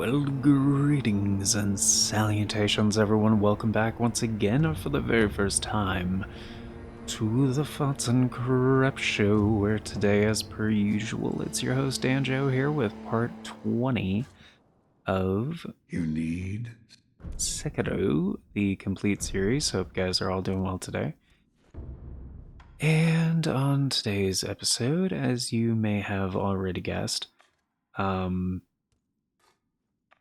Well, greetings and salutations, everyone. Welcome back once again, for the very first time, to the Thoughts and Crap Show, where today, as per usual, it's your host, Danjo, here with part 20 of You need? Sekiro, the complete series. Hope you guys are all doing well today. And on today's episode, as you may have already guessed,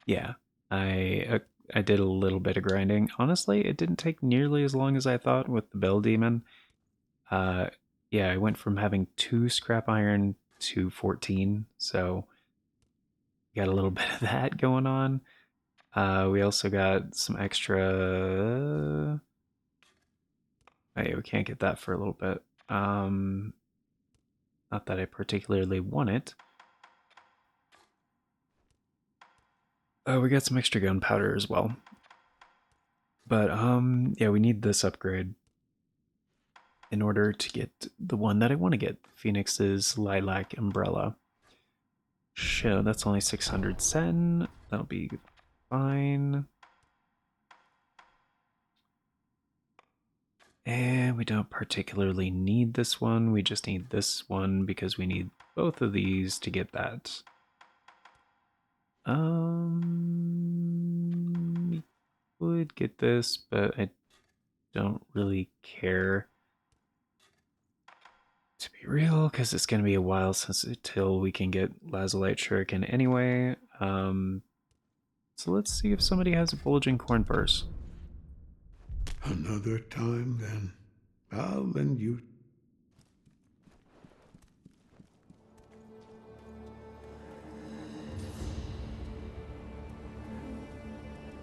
yeah, I did a little bit of grinding. Honestly, it didn't take nearly as long as I thought with the Bell Demon. Uh, yeah, I went from having 2 scrap iron to 14, so got a little bit of that going on. We also got some extra. Hey, we can't get that for a little bit. Not that I particularly want it. We got some extra gunpowder as well. But yeah, we need this upgrade in order to get the one that I want to get, Phoenix's Lilac Umbrella. So that's only 600 sen. That'll be fine. And we don't particularly need this one. We just need this one because we need both of these to get that. We would get this, but I don't really care, to be real, because it's going to be a while until we can get Lazulite Shuriken anyway. So let's see if somebody has a bulging corn purse. Another time, then. I'll lend you.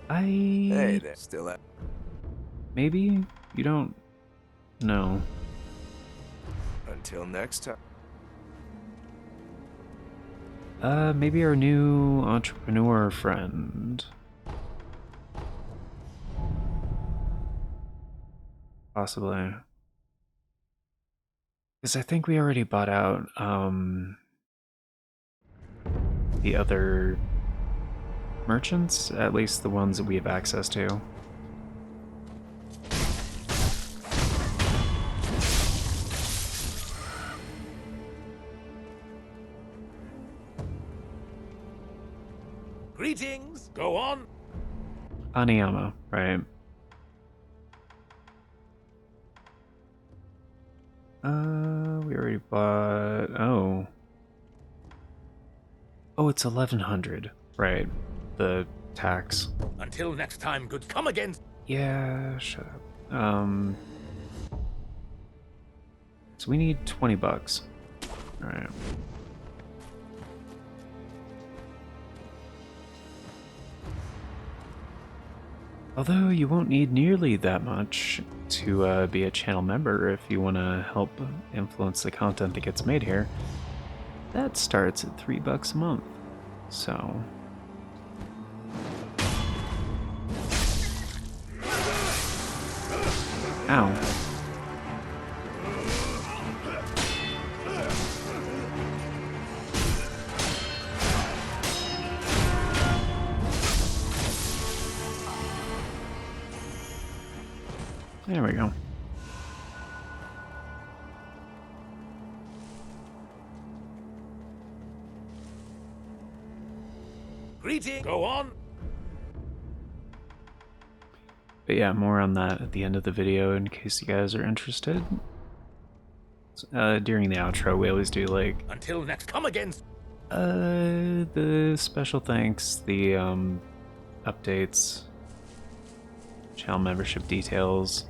Hey there, still at. Maybe? You don't know. Until next time. Maybe our new entrepreneur friend. Possibly. Because I think we already bought out, the other merchants, at least the ones that we have access to. Greetings, go on. Aniyama, right? We already bought. Oh, it's 1100, right? The tax. Until next time, good come again. Yeah, shut up. So we need 20 bucks. All right. Although you won't need nearly that much to be a channel member if you want to help influence the content that gets made here. That starts at $3 a month. So. Ow. There we go. Greeting, go on. But yeah, more on that at the end of the video in case you guys are interested. During the outro, we always do like Until next come again. the special thanks, the updates, channel membership details,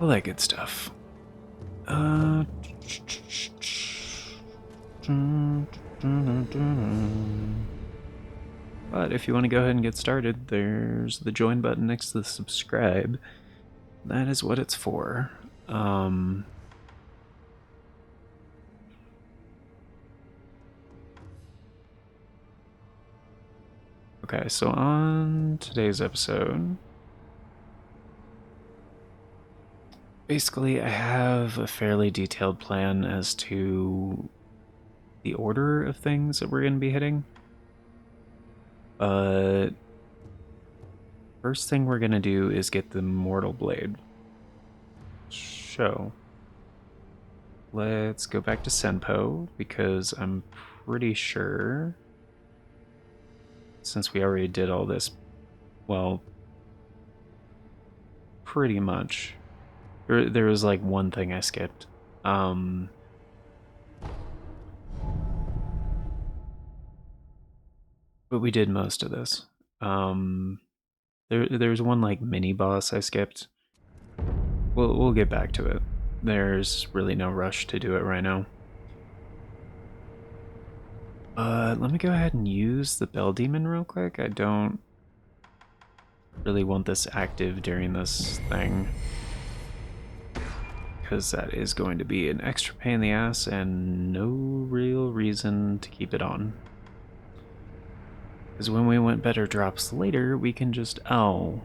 all that good stuff. But if you want to go ahead and get started, there's the join button next to the subscribe. That is what it's for. Okay, so on today's episode, basically I have a fairly detailed plan as to the order of things that we're going to be hitting. First thing we're gonna do is get the Mortal Blade. So, let's go back to Senpo, because I'm pretty sure, since we already did all this, well, pretty much. There was like one thing I skipped. But we did most of this. There's one like mini boss I skipped. We'll get back to it. There's really no rush to do it right now. Let me go ahead and use the Bell Demon real quick. I don't really want this active during this thing, because that is going to be an extra pain in the ass and no real reason to keep it on. Because when we want better drops later, we can just... Oh.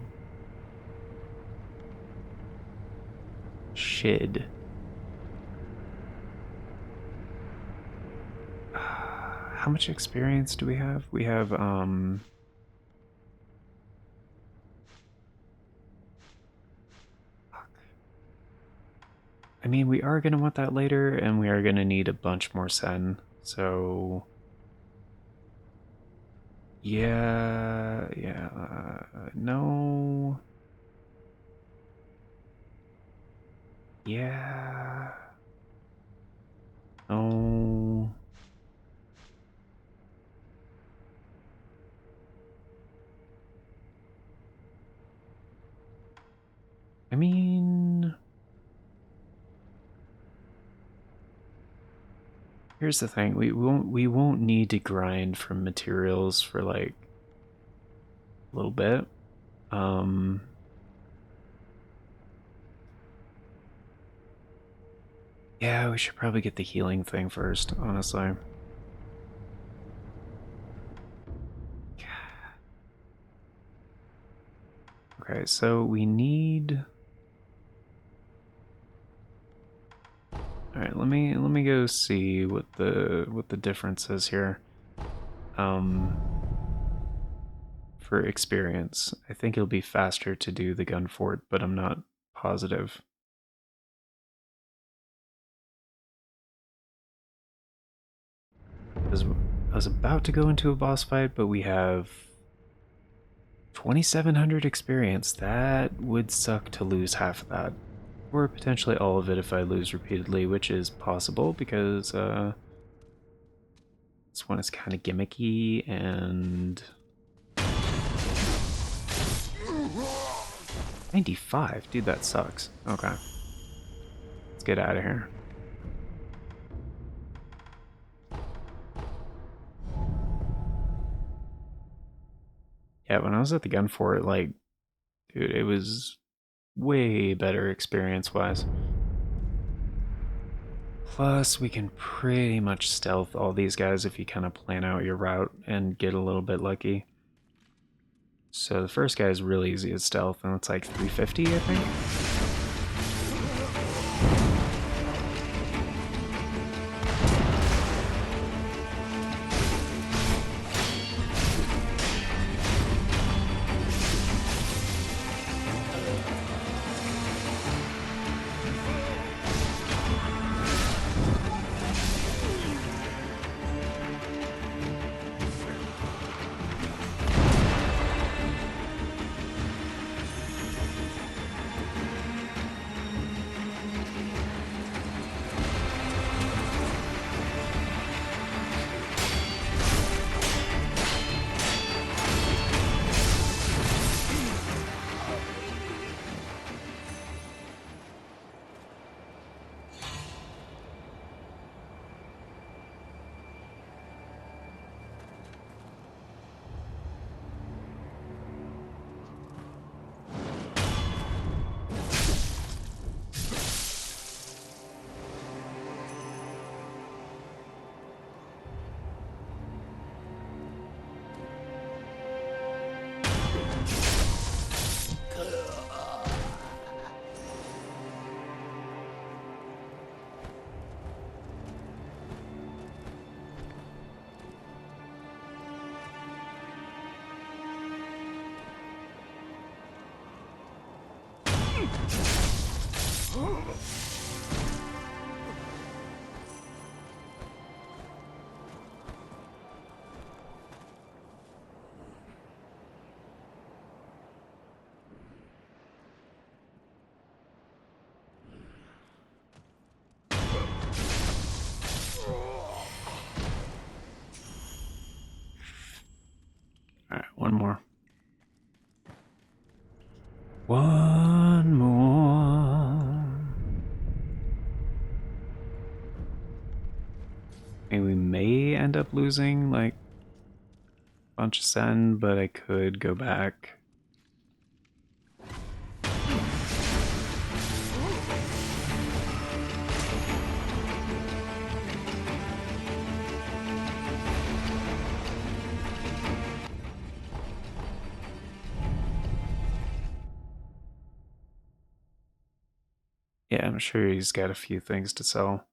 Shid. How much experience do we have? We have, Fuck. I mean, we are going to want that later, and we are going to need a bunch more sen, so... Yeah, no. Yeah. No. I mean... Here's the thing, we won't need to grind for materials for like a little bit. Yeah, we should probably get the healing thing first, honestly. Okay, so we need... All right, let me go see what the difference is here. For experience, I think it'll be faster to do the gun fort, but I'm not positive. I was about to go into a boss fight, but we have 2,700 experience. That would suck to lose half of that. Or potentially all of it if I lose repeatedly, which is possible because this one is kind of gimmicky and... 95? Dude, that sucks. Okay. Let's get out of here. Yeah, when I was at the gun fort, like, dude, it was way better experience-wise. Plus, we can pretty much stealth all these guys if you kind of plan out your route and get a little bit lucky. So the first guy is really easy to stealth, and it's like 350, I think. Alright, one more. One more. And we may end up losing like a bunch of send, but I could go back. Yeah, I'm sure he's got a few things to sell.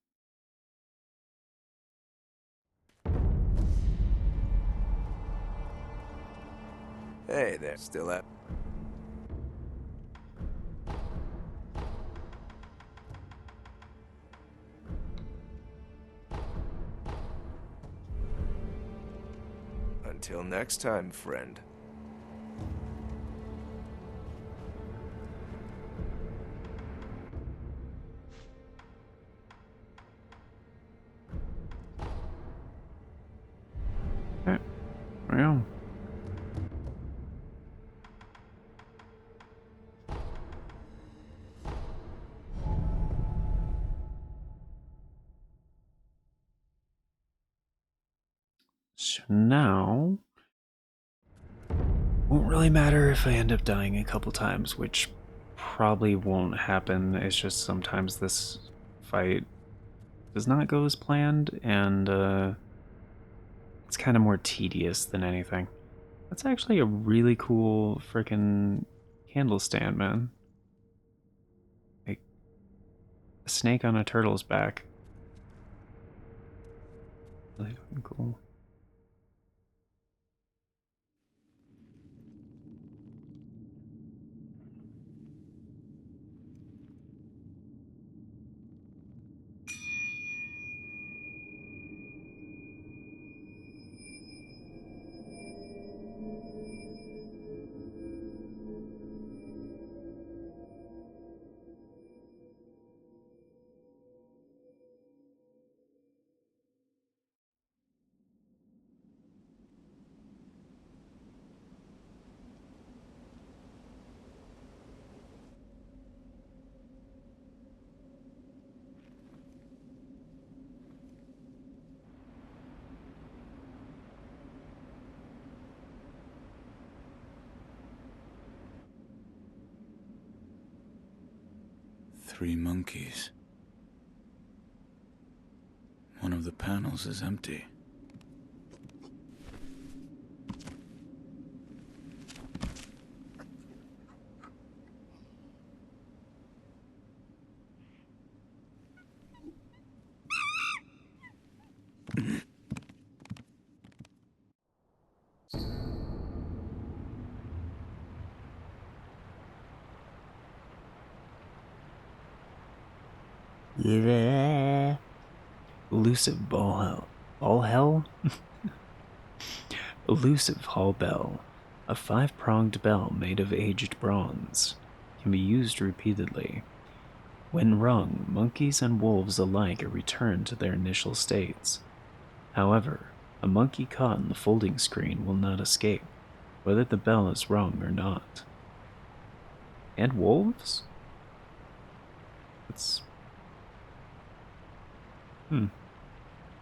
Hey there, still up? Until next time, friend. Alright, there we go. So now, won't really matter if I end up dying a couple times, which probably won't happen. It's just sometimes this fight does not go as planned, and it's kind of more tedious than anything. That's actually a really cool freaking candle stand, man. Like a snake on a turtle's back. Really fucking cool. Three monkeys. One of the panels is empty. Yeah. Elusive ball hell. Ball hell? Elusive hall bell. A five-pronged bell made of aged bronze. Can be used repeatedly. When rung, monkeys and wolves alike are returned to their initial states. However, a monkey caught in the folding screen will not escape, whether the bell is rung or not. And wolves? That's...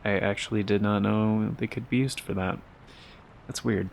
I actually did not know they could be used for that. That's weird.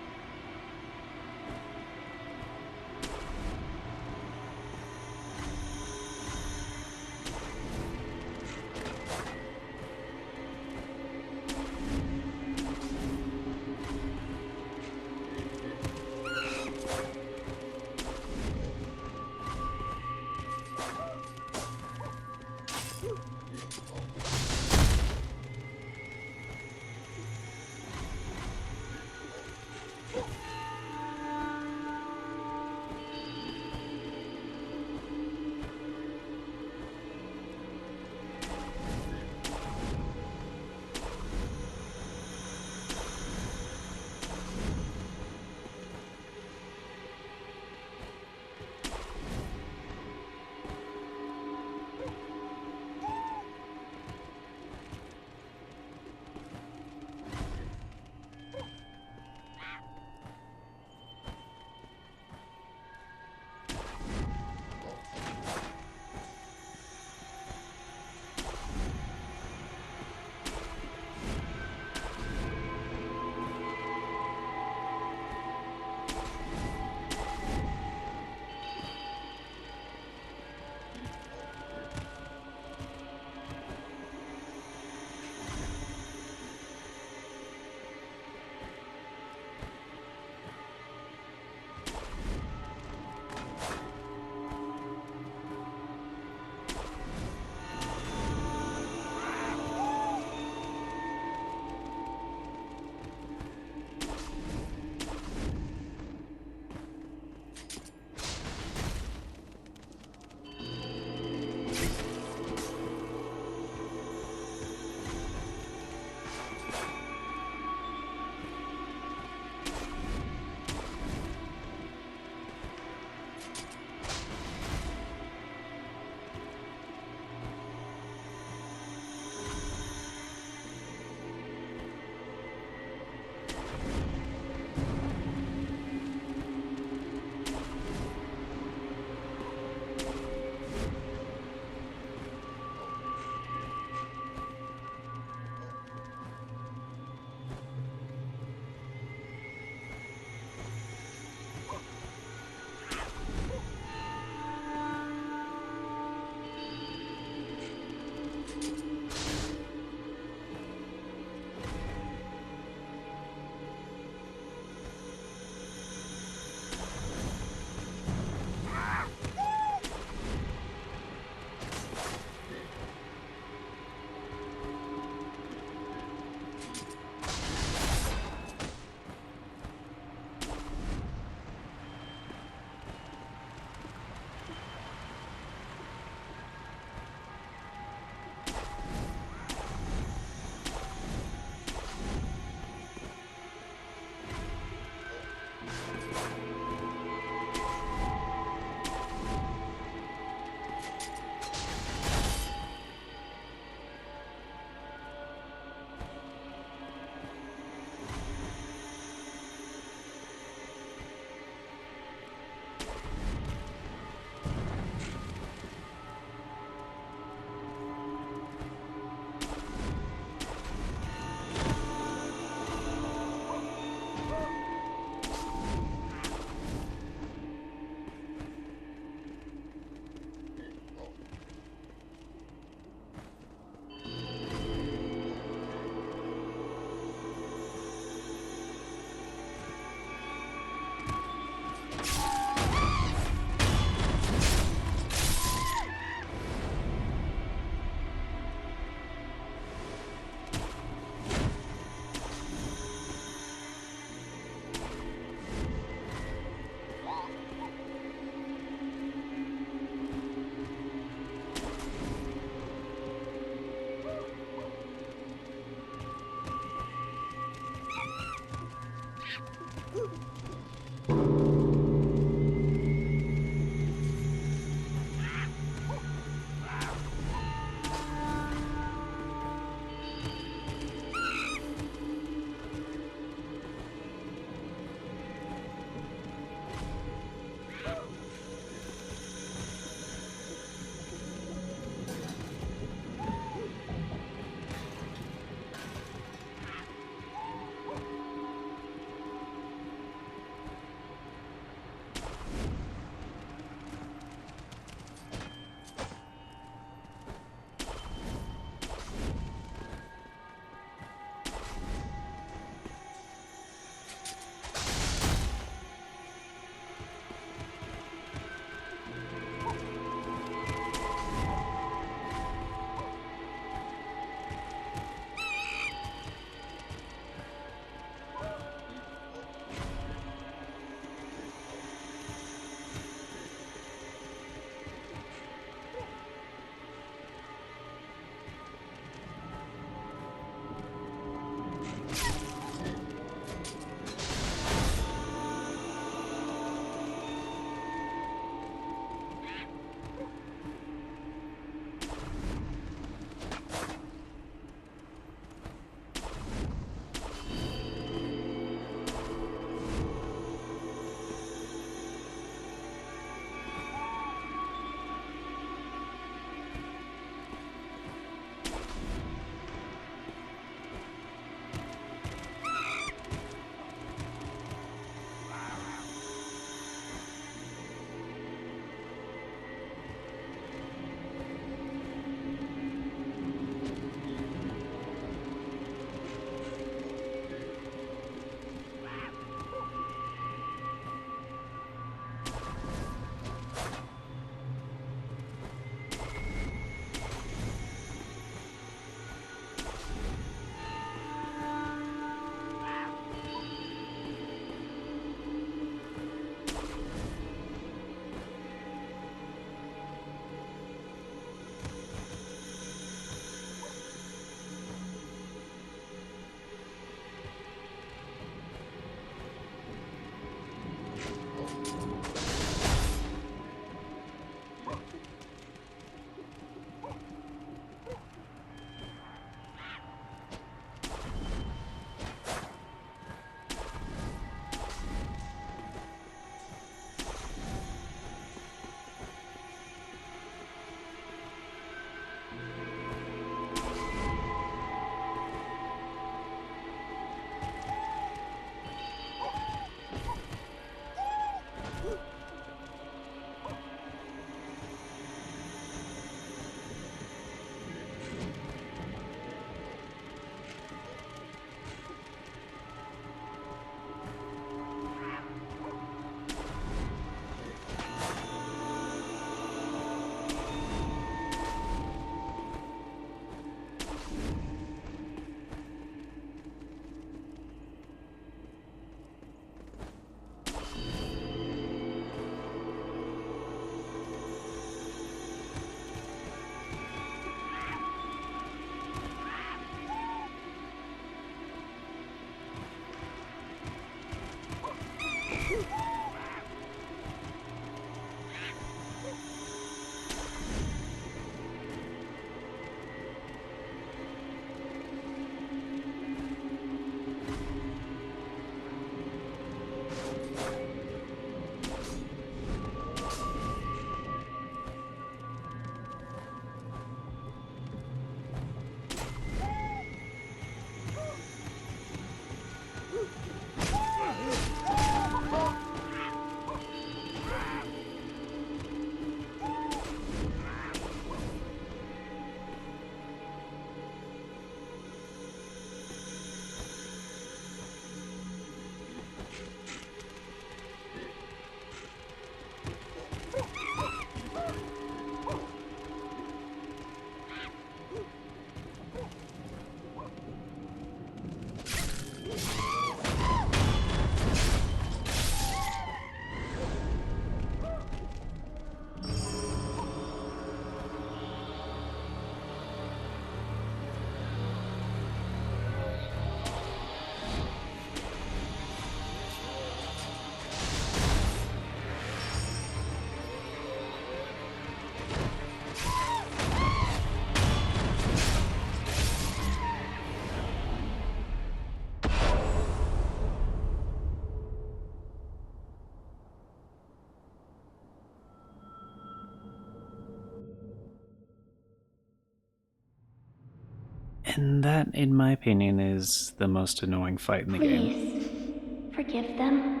And that, in my opinion, is the most annoying fight in the game. Please, forgive them.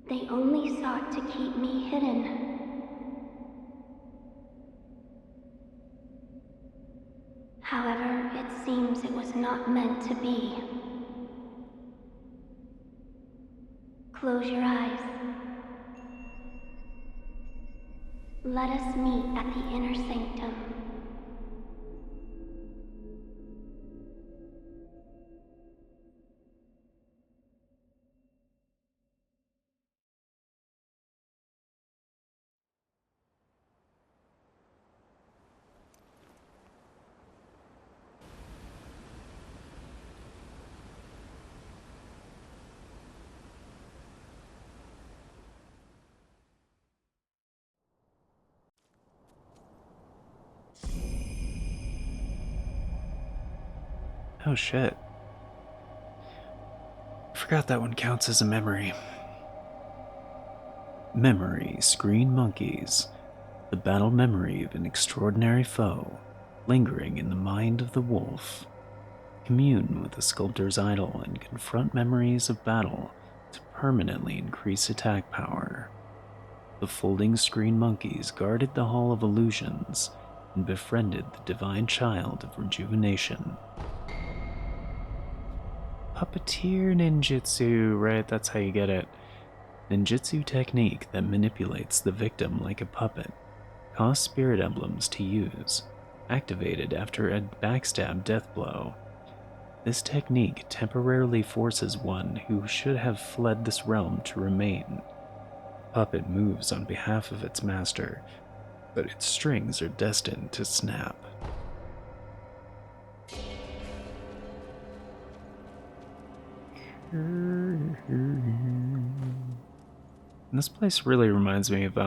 They only sought to keep me hidden. However, it seems it was not meant to be. Close your eyes. Let us meet at the inner sanctum. Oh shit. I forgot that one counts as a memory. Memory, screen monkeys. The battle memory of an extraordinary foe, lingering in the mind of the wolf. Commune with the sculptor's idol and confront memories of battle to permanently increase attack power. The folding screen monkeys guarded the Hall of Illusions and befriended the divine child of rejuvenation. Puppeteer ninjutsu, right? That's how you get it. Ninjutsu technique that manipulates the victim like a puppet. Cost spirit emblems to use. Activated after a backstab death blow. This technique temporarily forces one who should have fled this realm to remain. Puppet moves on behalf of its master, but its strings are destined to snap. And this place really reminds me of,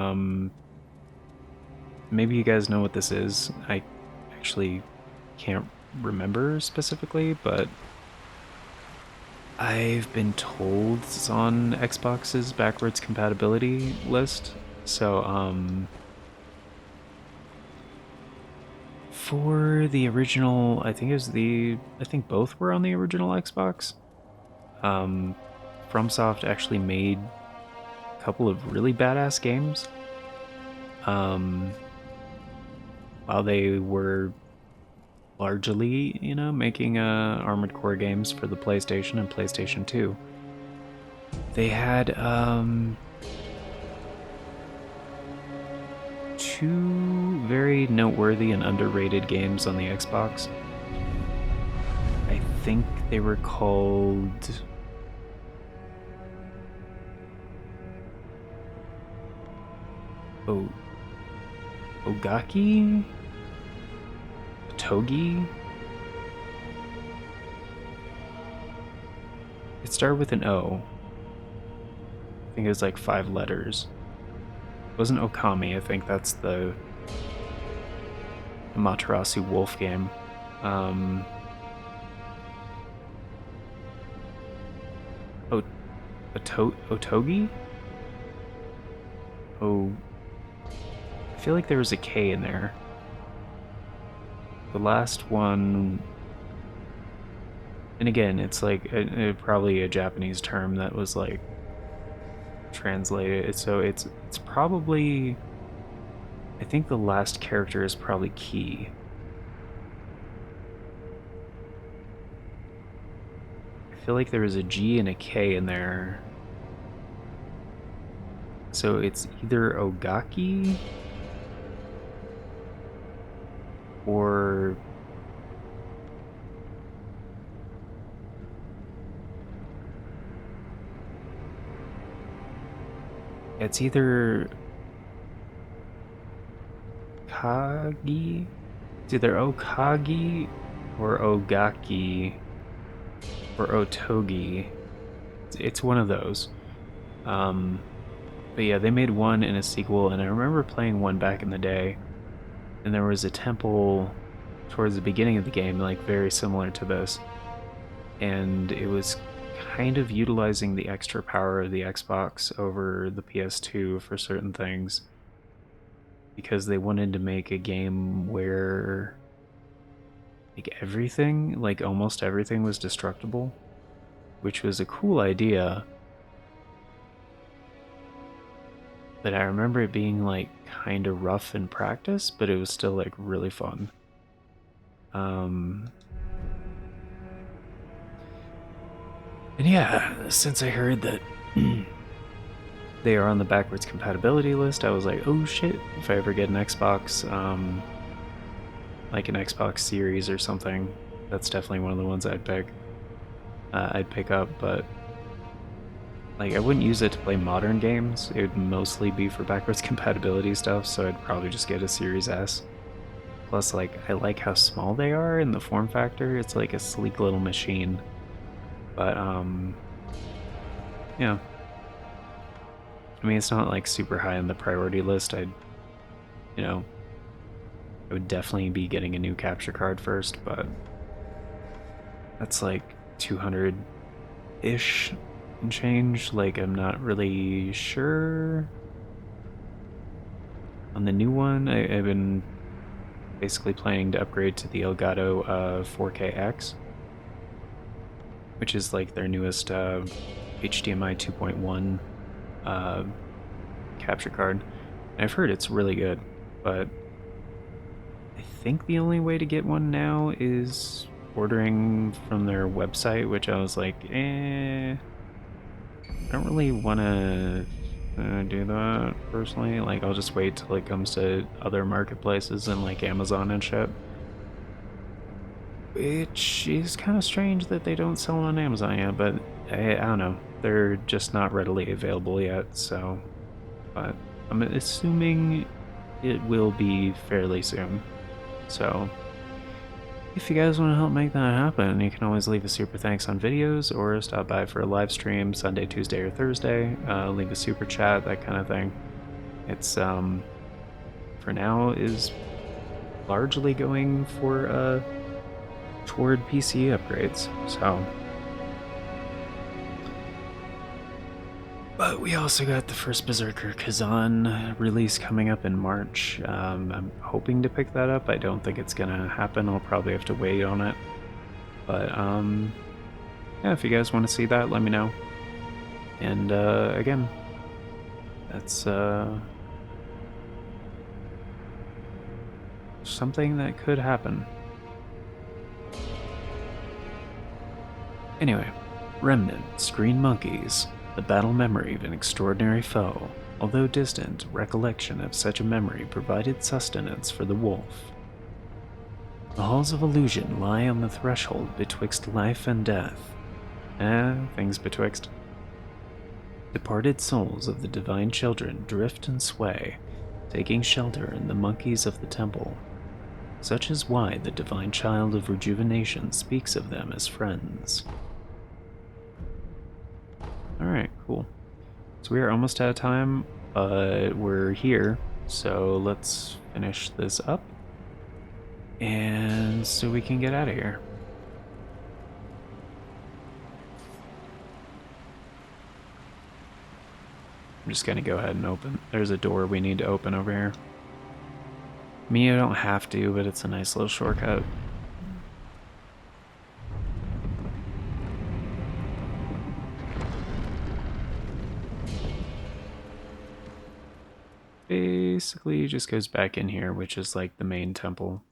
maybe you guys know what this is. I actually can't remember specifically, but I've been told it's on Xbox's backwards compatibility list. So, for the original, I think both were on the original Xbox. FromSoft actually made a couple of really badass games. While they were largely, making Armored Core games for the PlayStation and PlayStation 2. They had two very noteworthy and underrated games on the Xbox. I think they were called Ogaki? Togi? It started with an O. I think it was like 5 letters. It wasn't Okami, I think that's the Amaterasu Wolf game. Otogi? Oh, I feel like there was a K in there. The last one, and again, it's like probably a Japanese term that was like translated. So it's probably, I think the last character is probably Ki. I feel like there was a G and a K in there. So it's either Ogaki or it's either Kagi. It's either Okagi or Ogaki or Otogi. It's one of those. But yeah, they made one in a sequel, and I remember playing one back in the day, and there was a temple towards the beginning of the game, like very similar to this, and it was kind of utilizing the extra power of the Xbox over the PS2 for certain things. because they wanted to make a game where like everything, like almost everything was destructible, which was a cool idea. But I remember it being like kind of rough in practice, but it was still like really fun. And yeah, since I heard that they are on the backwards compatibility list, I was like, oh shit, if I ever get an Xbox, like an Xbox Series or something, that's definitely one of the ones I'd pick. I'd pick up, but like I wouldn't use it to play modern games. It would mostly be for backwards compatibility stuff, so I'd probably just get a Series S. Plus, like, I like how small they are in the form factor. It's like a sleek little machine. But, yeah. I mean, it's not like super high on the priority list. You know, I would definitely be getting a new capture card first, but that's like 200-ish and change. Like, I'm not really sure. On the new one, I've been basically planning to upgrade to the Elgato 4KX, which is like their newest HDMI 2.1 capture card. And I've heard it's really good, but I think the only way to get one now is ordering from their website, which I was like, I don't really want to do that personally. Like, I'll just wait till it comes to other marketplaces and like Amazon and shit. Which is kind of strange that they don't sell on Amazon yet, but I don't know. They're just not readily available yet, so. But I'm assuming it will be fairly soon. So, if you guys want to help make that happen, you can always leave a super thanks on videos or stop by for a live stream Sunday, Tuesday, or Thursday. Leave a super chat, that kind of thing. It's, for now, is largely going for, toward PC upgrades, so. But we also got the first Berserker Kazan release coming up in March. I'm hoping to pick that up. I don't think it's gonna happen. I'll probably have to wait on it. But yeah, if you guys want to see that, let me know. And again, that's something that could happen. Anyway, Remnant, Green Monkeys, the battle memory of an extraordinary foe. Although distant, recollection of such a memory provided sustenance for the wolf. The halls of illusion lie on the threshold betwixt life and death. Things betwixt. Departed souls of the divine children drift and sway, taking shelter in the monkeys of the temple. Such is why the divine child of rejuvenation speaks of them as friends. Alright, cool. So we are almost out of time, but we're here, so let's finish this up. And so we can get out of here. I'm just gonna go ahead and open. There's a door we need to open over here. Me, I don't have to, but it's a nice little shortcut. Basically, just goes back in here, which is like the main temple.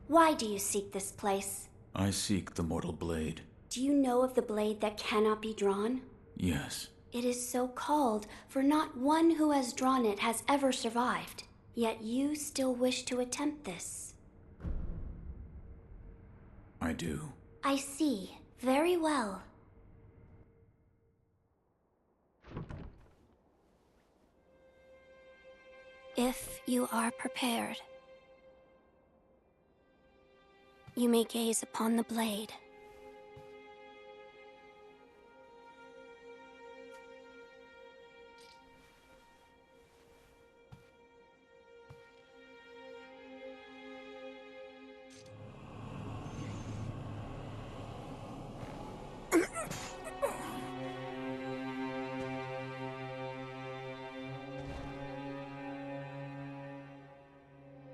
Why do you seek this place? I seek the mortal blade. Do you know of the blade that cannot be drawn? Yes. It is so called, for not one who has drawn it has ever survived. Yet you still wish to attempt this. I do. I see. Very well. If you are prepared. You may gaze upon the blade.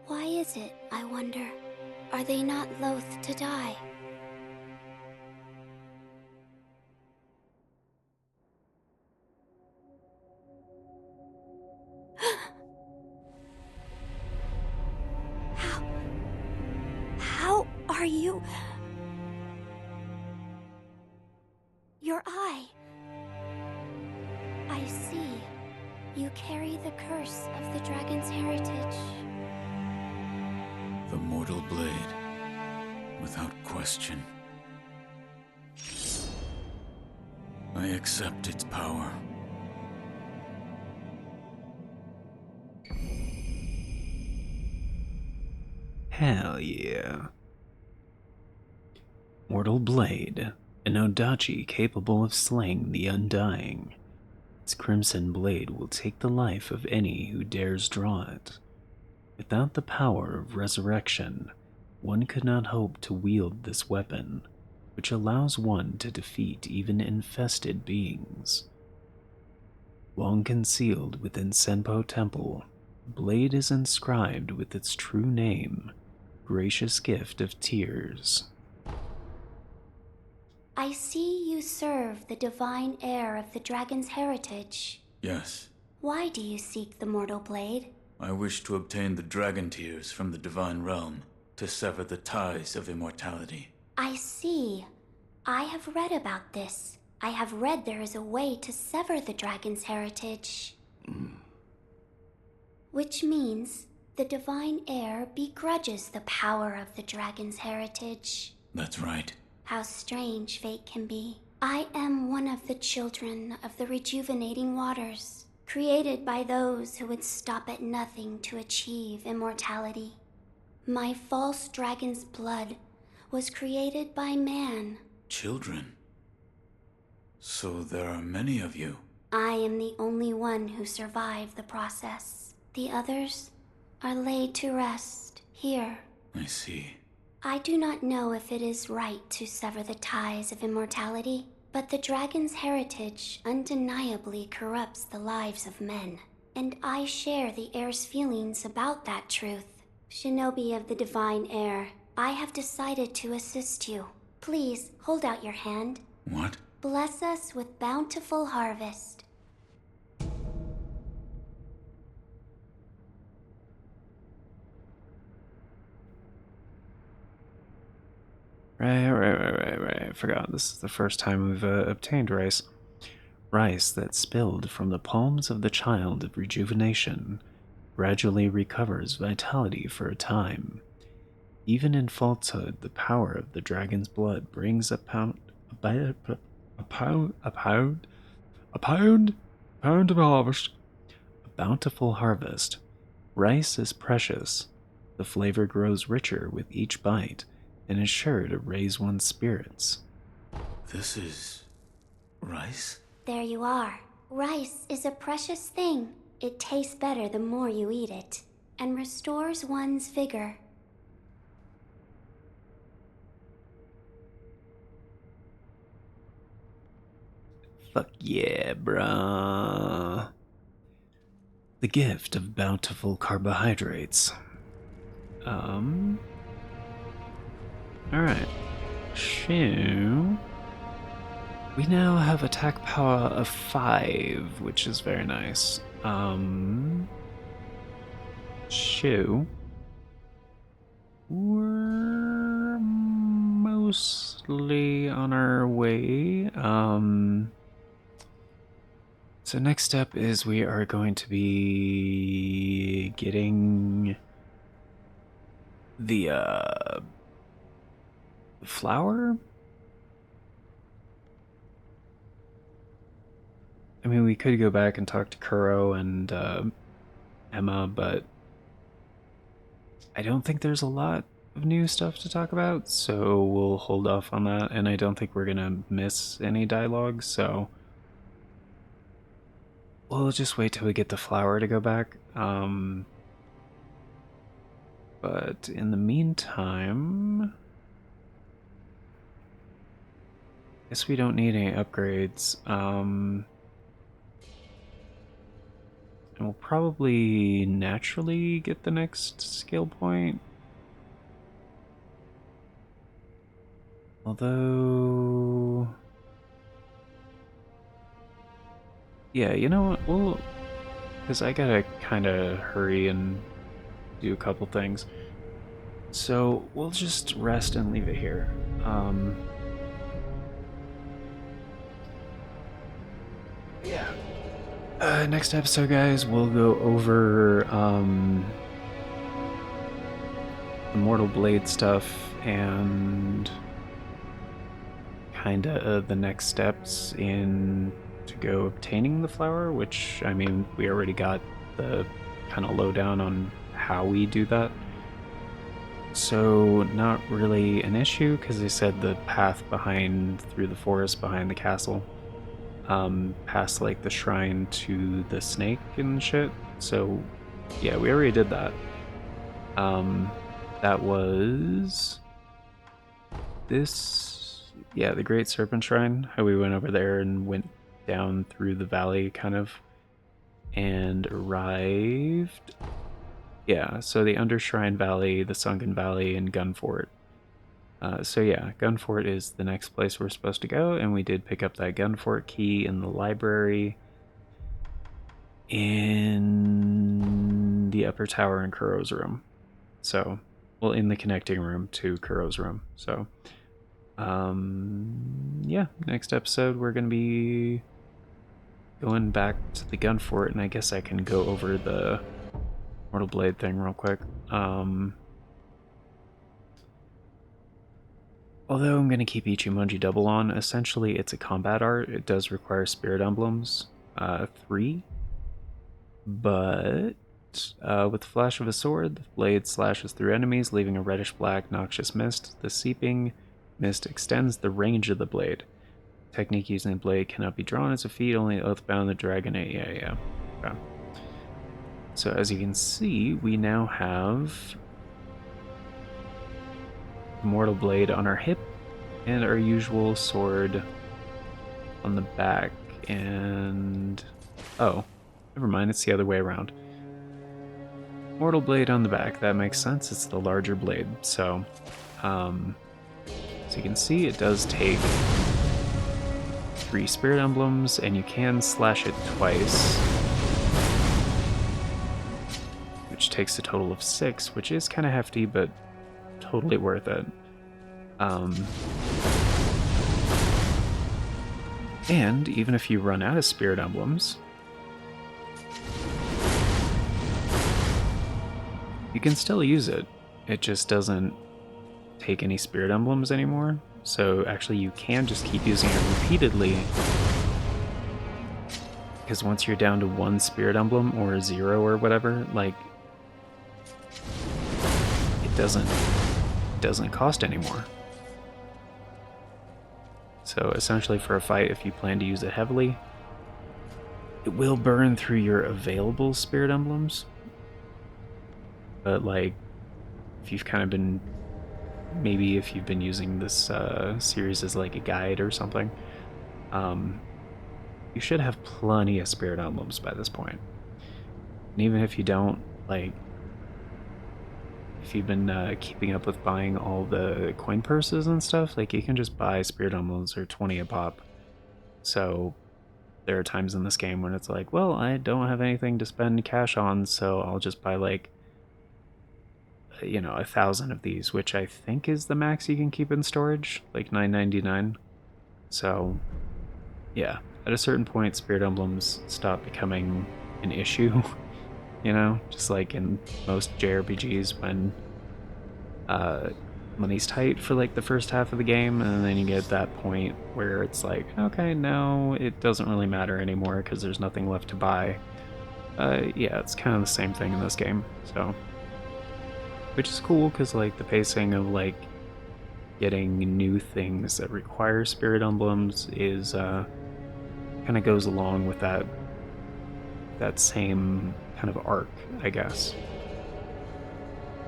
Why is it, I wonder? Are they not loath to die? How are you? Your eye. I see. You carry the curse of the dragon's heritage. The mortal blade. Without question. I accept its power. Hell yeah. Mortal Blade, an Odachi capable of slaying the undying. Its crimson blade will take the life of any who dares draw it. Without the power of resurrection, one could not hope to wield this weapon, which allows one to defeat even infested beings. Long concealed within Senpo Temple, the blade is inscribed with its true name, Gracious Gift of Tears. I see you serve the divine heir of the dragon's heritage. Yes, Why do you seek the mortal blade? I wish to obtain the dragon tears from the divine realm to sever the ties of immortality. I see. I have read about this. I have read there is a way to sever the dragon's heritage. Which means the divine heir begrudges the power of the dragon's heritage. That's right. How strange fate can be. I am one of the children of the rejuvenating waters, created by those who would stop at nothing to achieve immortality. My false dragon's blood was created by man. Children. So there are many of you. I am the only one who survived the process. The others are laid to rest here. I see. I do not know if it is right to sever the ties of immortality, but the dragon's heritage undeniably corrupts the lives of men, and I share the heir's feelings about that truth. Shinobi of the divine heir, I have decided to assist you. Please, hold out your hand. What? Bless us with bountiful harvest. Right. I forgot. This is the first time we've obtained rice. Rice that spilled from the palms of the child of rejuvenation gradually recovers vitality for a time. Even in falsehood, the power of the dragon's blood brings a pound of harvest. A bountiful harvest. Rice is precious. The flavor grows richer with each bite and is sure to raise one's spirits. This is... rice? There you are. Rice is a precious thing. It tastes better the more you eat it, and restores one's vigor. Fuck yeah, bruh. The gift of bountiful carbohydrates. Alright. Shoo. We now have attack power of 5, which is very nice. Shoo. We're mostly on our way. So next step is we are going to be getting the flower? I mean, we could go back and talk to Kuro and Emma, but I don't think there's a lot of new stuff to talk about, so we'll hold off on that, and I don't think we're gonna miss any dialogue, so we'll just wait till we get the flower to go back. But in the meantime, guess we don't need any upgrades. And we'll probably naturally get the next skill point. Although, yeah, you know what? We'll, because I gotta kind of hurry and do a couple things. So we'll just rest and leave it here. Yeah. Next episode, guys, we'll go over the Mortal Blade stuff and kind of the next steps in to go obtaining the flower, which, I mean, we already got the kind of lowdown on how we do that. So not really an issue, because they said the path behind through the forest behind the castle, past like the shrine to the snake and shit. So yeah, we already did that. That was this, yeah, the Great Serpent Shrine. How we went over there and went down through the valley kind of and arrived. Yeah, so the Undershrine Valley, the Sunken Valley, and Gunfort. So yeah, Gunfort is the next place we're supposed to go, and we did pick up that Gunfort key in the library in the upper tower in Kuro's room. So, well, in the connecting room to Kuro's room. So, yeah, next episode we're going to be going back to the Gunfort, and I guess I can go over the Mortal Blade thing real quick. Although I'm going to keep Ichimonji double on, essentially it's a combat art. It does require spirit emblems, 3. But with the flash of a sword, the blade slashes through enemies, leaving a reddish-black noxious mist. The seeping mist extends the range of the blade. Technique using the blade cannot be drawn as a feat, only Oathbound the Dragon. Yeah. Okay. So as you can see, we now have Mortal Blade on our hip and our usual sword on the back, and oh, never mind, it's the other way around. Mortal Blade on the back, that makes sense, it's the larger blade. So you can see it does take 3 spirit emblems, and you can slash it twice, which takes a total of 6, which is kind of hefty, but totally worth it. And even if you run out of spirit emblems, you can still use it. It just doesn't take any spirit emblems anymore. So actually you can just keep using it repeatedly, because once you're down to 1 spirit emblem or 0 or whatever, like, it doesn't cost anymore. So essentially for a fight, if you plan to use it heavily, it will burn through your available spirit emblems. But like, if you've kind of been, maybe if you've been using this series as like a guide or something, you should have plenty of spirit emblems by this point. And even if you don't, like, if you've been keeping up with buying all the coin purses and stuff, like, you can just buy spirit emblems for 20 a pop. So there are times in this game when it's like, well, I don't have anything to spend cash on, so I'll just buy like, 1,000 of these, which I think is the max you can keep in storage, like $9.99. So yeah, at a certain point, spirit emblems stop becoming an issue. Just like in most JRPGs, when money's tight for like the first half of the game, and then you get that point where it's like, okay, no, it doesn't really matter anymore because there's nothing left to buy. Yeah, it's kind of the same thing in this game. So which is cool because like the pacing of like getting new things that require spirit emblems is kind of goes along with that same kind of arc, I guess.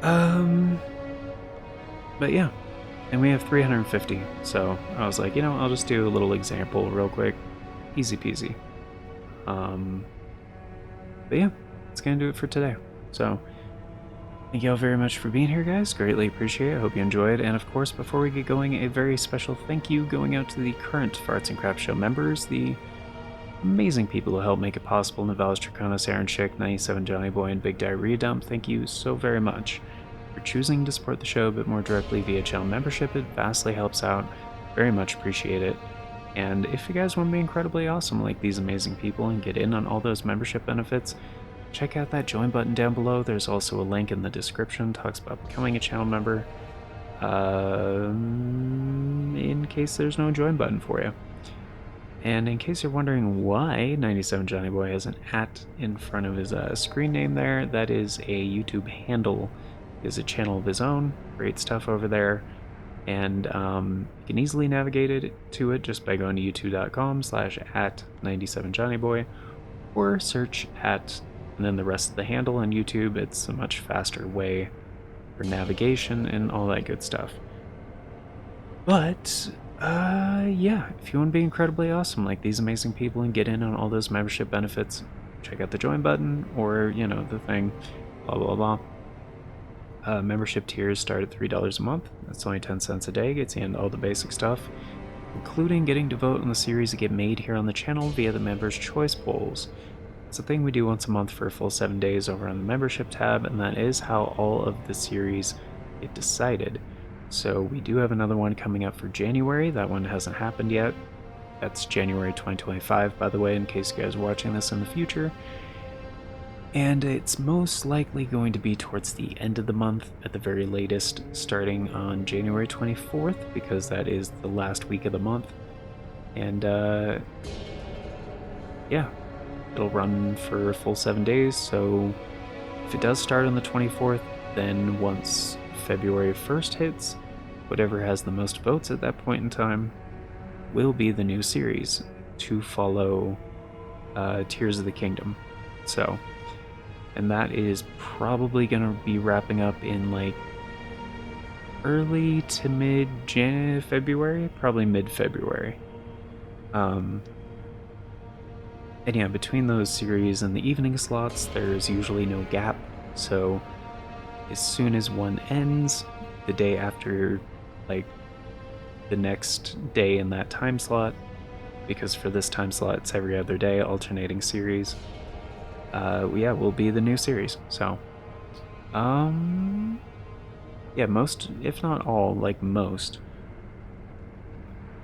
But yeah, and we have 350, so I was like, I'll just do a little example real quick, easy peasy. But yeah, that's gonna do it for today. So thank you all very much for being here, guys. Greatly appreciate it. Hope you enjoyed. And of course, before we get going, a very special thank you going out to the current Farts and Crap Show members, the amazing people who help make it possible: Navalis Draconis, Aaron Schick, 97 Johnny Boy, and Big Diarrhea Dump. Thank you so very much for choosing to support the show a bit more directly via channel membership. It vastly helps out. Very much appreciate it. And if you guys want to be incredibly awesome like these amazing people and get in on all those membership benefits, check out that join button down below. There's also a link in the description, talks about becoming a channel member, in case there's no join button for you. And in case you're wondering why 97 Johnny Boy has an @ in front of his screen name there, that is a YouTube handle. He has a channel of his own, great stuff over there. And you can easily navigate to it just by going to youtube.com/@97johnnyboy, or search @ and then the rest of the handle on YouTube. It's a much faster way for navigation and all that good stuff. But yeah, if you want to be incredibly awesome like these amazing people and get in on all those membership benefits, check out the join button, or the thing, blah blah blah. Membership tiers start at $3 a month. That's only 10 cents a day. Gets you into all the basic stuff, including getting to vote on the series that get made here on the channel via the Members' Choice Polls. It's a thing we do once a month for a full 7 days over on the Membership tab, and that is how all of the series get decided. So we do have another one coming up for January. That one hasn't happened yet. That's January 2025, by the way, in case you guys are watching this in the future. And it's most likely going to be towards the end of the month at the very latest, starting on January 24th, because that is the last week of the month. And yeah, it'll run for a full 7 days. So if it does start on the 24th, then once February 1st hits, whatever has the most votes at that point in time will be the new series to follow Tears of the Kingdom. So, and that is probably going to be wrapping up in like early to mid February, probably mid-February. And yeah, between those series and the evening slots, there's usually no gap. So as soon as one ends, the day after, like the next day in that time slot, because for this time slot it's every other day, alternating series, yeah, will be the new series. So yeah, most, if not all, like most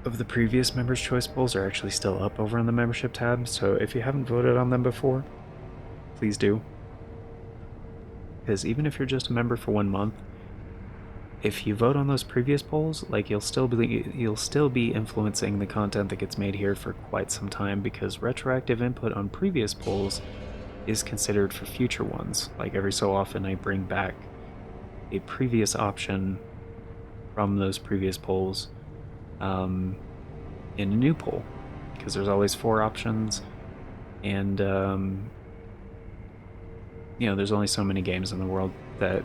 of the previous Members' Choice Polls are actually still up over on the membership tab, so if you haven't voted on them before, please do. Because even if you're just a member for 1 month, if you vote on those previous polls, like you'll still be influencing the content that gets made here for quite some time, because retroactive input on previous polls is considered for future ones. Like every so often I bring back a previous option from those previous polls in a new poll, because there's always 4 options, and there's only so many games in the world that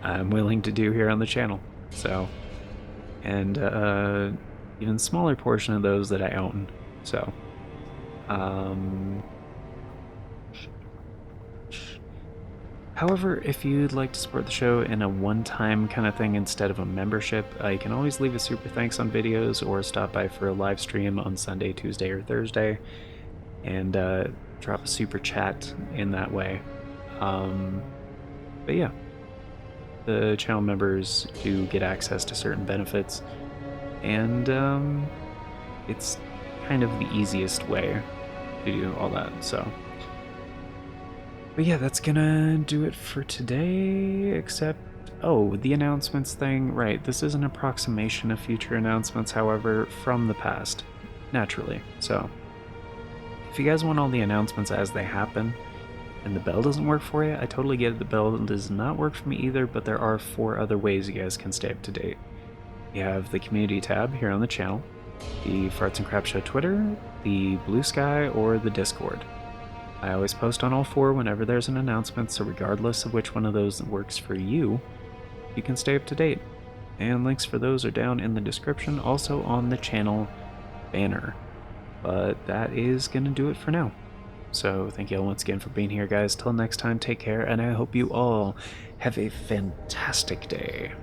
I'm willing to do here on the channel. So, and even smaller portion of those that I own. So, however, if you'd like to support the show in a one-time kind of thing instead of a membership, you can always leave a super thanks on videos or stop by for a live stream on Sunday, Tuesday, or Thursday, and drop a super chat in that way. But yeah, the channel members do get access to certain benefits, and it's kind of the easiest way to do all that. So, but yeah, that's gonna do it for today, except, oh, the announcements thing, right, this is an approximation of future announcements, however, from the past, naturally. So if you guys want all the announcements as they happen, and the bell doesn't work for you, I totally get it. The bell does not work for me either, but there are 4 other ways you guys can stay up to date. You have the community tab here on the channel, the Farts and Crap Show Twitter, the Bluesky, or the Discord. I always post on all 4 whenever there's an announcement, so regardless of which one of those works for you, you can stay up to date. And links for those are down in the description, also on the channel banner. But that is going to do it for now. So thank you all once again for being here, guys. Till next time, take care, and I hope you all have a fantastic day.